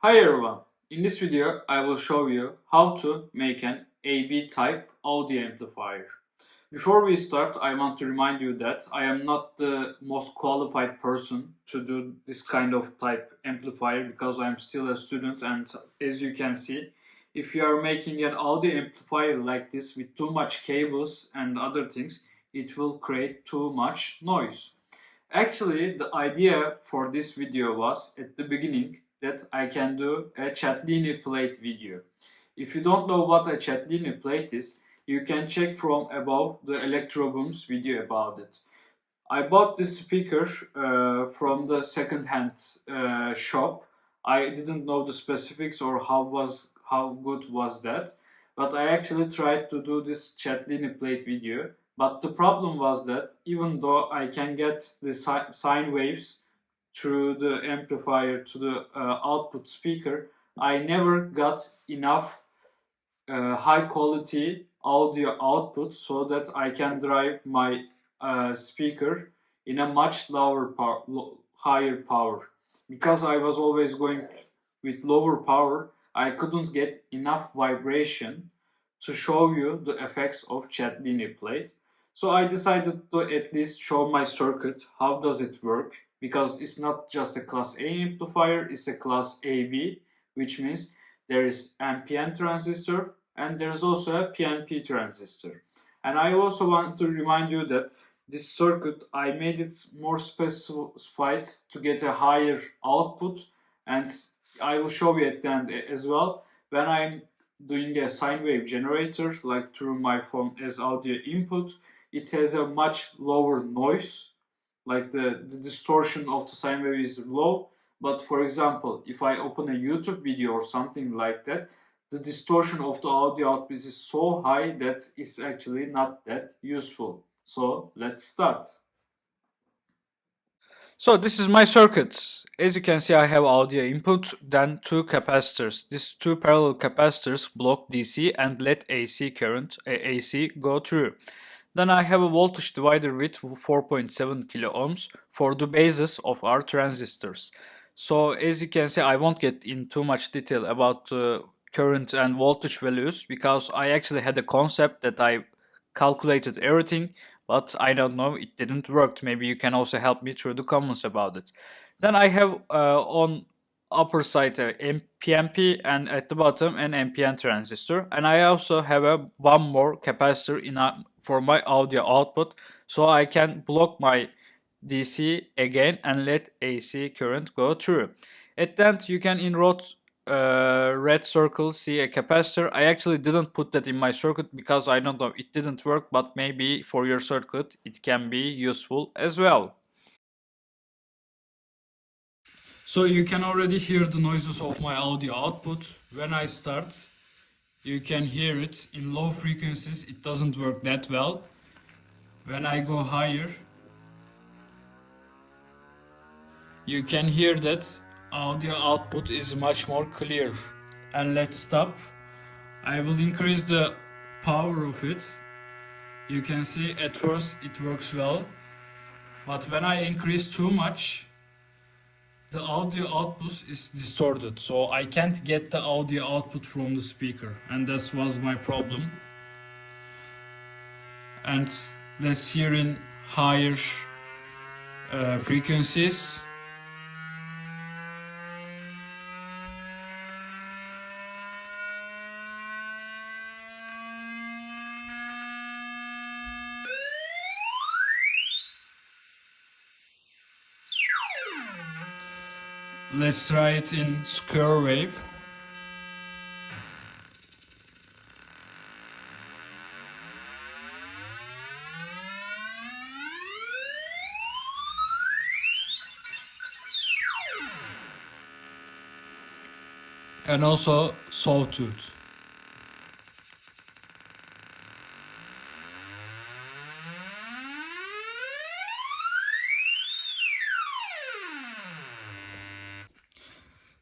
Hi everyone, in this video I will show you how to make an AB type audio amplifier. Before we start, I want to remind you that I am not the most qualified person to do this kind of type amplifier because I am still a student, and as you can see, if you are making an audio amplifier like this with too much cables and other things, it will create too much noise. Actually, the idea for this video was at the beginning that I can do a Chatlini plate video. If you don't know what a Chatlini plate is, you can check from above the Electroboom's video about it. I bought this speaker from the second-hand shop. I didn't know the specifics or how good was that, but I actually tried to do this Chatlini plate video. But the problem was that even though I can get the sine waves through the amplifier to the output speaker, I never got enough high quality audio output so that I can drive my speaker in a much higher power. Because I was always going with lower power, I couldn't get enough vibration to show you the effects of Chatlini plate. So I decided to at least show my circuit, how does it work, because it's not just a Class A amplifier, it's a Class AB, which means there is NPN transistor and there's also a PNP transistor. And I also want to remind you that this circuit, I made it more specified to get a higher output, and I will show you at the end as well. When I'm doing a sine wave generator, like through my phone as audio input, it has a much lower noise, like the distortion of the sine wave is low. But for example, if I open a YouTube video or something like that, the distortion of the audio output is so high that it's actually not that useful. So let's start. So this is my circuits. As you can see, I have audio input, then two capacitors. These two parallel capacitors block DC and let AC current, AC go through. Then I have a voltage divider with 4.7 kilo ohms for the basis of our transistors. So as you can see, I won't get in too much detail about current and voltage values because I actually had a concept that I calculated everything, but I don't know, it didn't work. Maybe you can also help me through the comments about it. Then I have on upper side a PNP and at the bottom an NPN transistor, and I also have a one more capacitor for my audio output, so I can block my DC again and let AC current go through. At the end you can in red circle see a capacitor. I actually didn't put that in my circuit because I don't know, it didn't work, but maybe for your circuit it can be useful as well. So you can already hear the noises of my audio output. When I start, you can hear it in low frequencies. It doesn't work that well. When I go higher, you can hear that audio output is much more clear. And let's stop. I will increase the power of it. You can see at first it works well, but when I increase too much, the audio output is distorted, so I can't get the audio output from the speaker, and that was my problem. And let's hear in higher frequencies. Let's try it in square wave. And also sawtooth.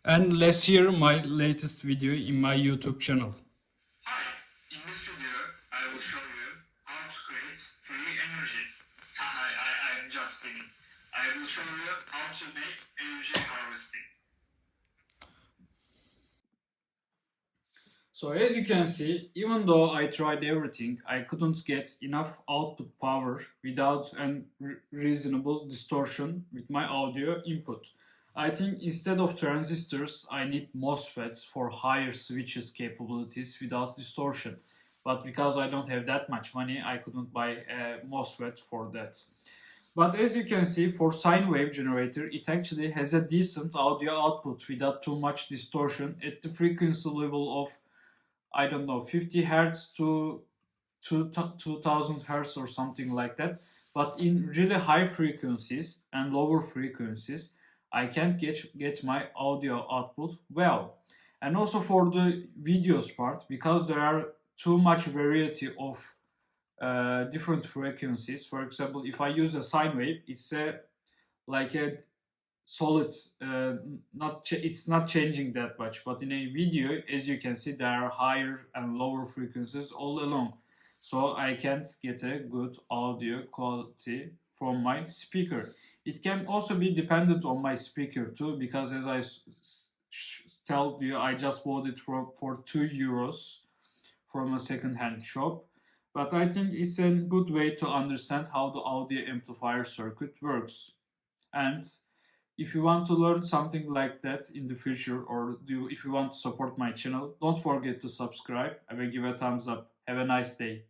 And let's hear my latest video in my YouTube channel. Hi, in this video I will show you how to create free energy. I'm just kidding. I will show you how to make energy harvesting. So as you can see, even though I tried everything, I couldn't get enough output power without a reasonable distortion with my audio input. I think instead of transistors, I need MOSFETs for higher switches capabilities without distortion. But because I don't have that much money, I couldn't buy a MOSFET for that. But as you can see, for sine wave generator, it actually has a decent audio output without too much distortion at the frequency level of, I don't know, 50 hertz to 2000 hertz or something like that. But in really high frequencies and lower frequencies, I can't get my audio output well. And also for the videos part, because there are too much variety of different frequencies. For example, if I use a sine wave, it's like a solid, it's not changing that much. But in a video, as you can see, there are higher and lower frequencies all along, so I can't get a good audio quality from my speaker. It can also be dependent on my speaker too, because as I tell you, I just bought it for €2 from a second-hand shop. But I think it's a good way to understand how the audio amplifier circuit works. And if you want to learn something like that in the future, or if you want to support my channel, don't forget to subscribe and give a thumbs up. Have a nice day.